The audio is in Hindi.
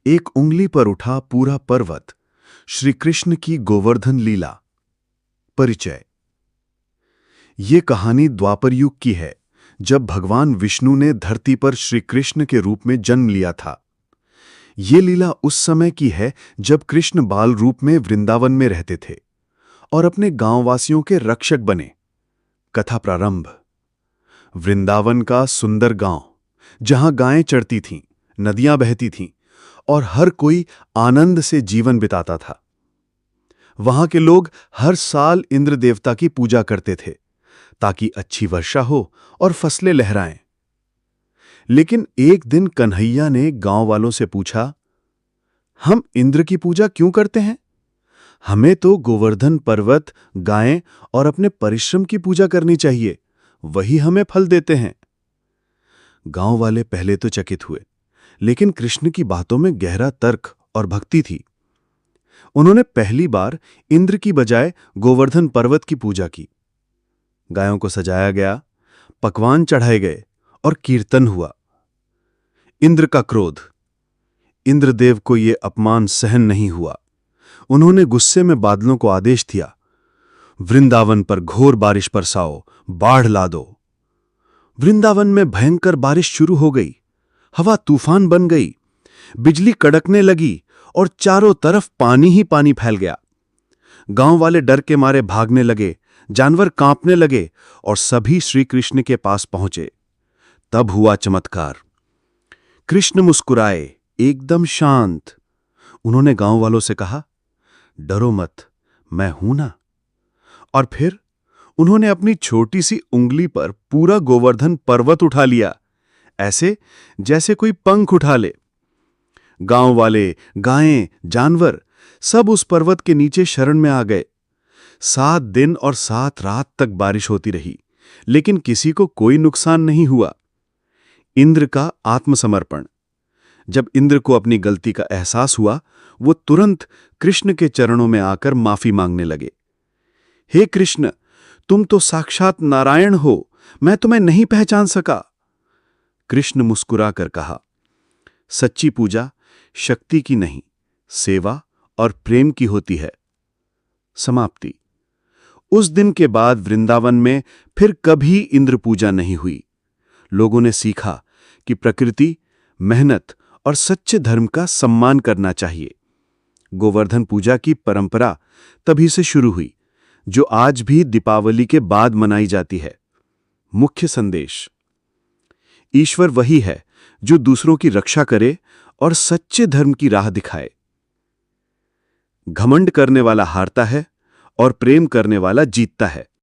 एक उंगली पर उठा पूरा पर्वत। श्री कृष्ण की गोवर्धन लीला। परिचय। ये कहानी द्वापर युग की है, जब भगवान विष्णु ने धरती पर श्री कृष्ण के रूप में जन्म लिया था। ये लीला उस समय की है जब कृष्ण बाल रूप में वृंदावन में रहते थे और अपने गांववासियों के रक्षक बने। कथा प्रारंभ। वृंदावन का सुंदर गांव, जहां गायें चरती थीं, नदियां बहती थीं और हर कोई आनंद से जीवन बिताता था। वहां के लोग हर साल इंद्र देवता की पूजा करते थे ताकि अच्छी वर्षा हो और फसलें लहराएं। लेकिन एक दिन कन्हैया ने गांव वालों से पूछा, हम इंद्र की पूजा क्यों करते हैं? हमें तो गोवर्धन पर्वत, गायें और अपने परिश्रम की पूजा करनी चाहिए, वही हमें फल देते हैं। गांव वाले पहले तो चकित हुए, लेकिन कृष्ण की बातों में गहरा तर्क और भक्ति थी। उन्होंने पहली बार इंद्र की बजाय गोवर्धन पर्वत की पूजा की। गायों को सजाया गया, पकवान चढ़ाए गए और कीर्तन हुआ। इंद्र का क्रोध। इंद्रदेव को यह अपमान सहन नहीं हुआ। उन्होंने गुस्से में बादलों को आदेश दिया, वृंदावन पर घोर बारिश बरसाओ, बाढ़ ला दो। वृंदावन में भयंकर बारिश शुरू हो गई। हवा तूफान बन गई, बिजली कड़कने लगी और चारों तरफ पानी ही पानी फैल गया। गांव वाले डर के मारे भागने लगे, जानवर कांपने लगे और सभी श्री कृष्ण के पास पहुंचे। तब हुआ चमत्कार। कृष्ण मुस्कुराए, एकदम शांत। उन्होंने गांव वालों से कहा, डरो मत, मैं हूं ना। और फिर उन्होंने अपनी छोटी सी उंगली पर पूरा गोवर्धन पर्वत उठा लिया, ऐसे जैसे कोई पंख उठा ले। गांव वाले, गायें, जानवर सब उस पर्वत के नीचे शरण में आ गए। 7 दिन और 7 रात तक बारिश होती रही, लेकिन किसी को कोई नुकसान नहीं हुआ। इंद्र का आत्मसमर्पण। जब इंद्र को अपनी गलती का एहसास हुआ, वो तुरंत कृष्ण के चरणों में आकर माफी मांगने लगे। हे कृष्ण, तुम तो साक्षात नारायण हो, मैं तुम्हें नहीं पहचान सका। कृष्ण मुस्कुराकर कहा, सच्ची पूजा शक्ति की नहीं, सेवा और प्रेम की होती है। समाप्ति। उस दिन के बाद वृंदावन में फिर कभी इंद्र पूजा नहीं हुई। लोगों ने सीखा कि प्रकृति, मेहनत और सच्चे धर्म का सम्मान करना चाहिए। गोवर्धन पूजा की परंपरा तभी से शुरू हुई, जो आज भी दीपावली के बाद मनाई जाती है। मुख्य संदेश। ईश्वर वही है जो दूसरों की रक्षा करे और सच्चे धर्म की राह दिखाए। घमंड करने वाला हारता है और प्रेम करने वाला जीतता है।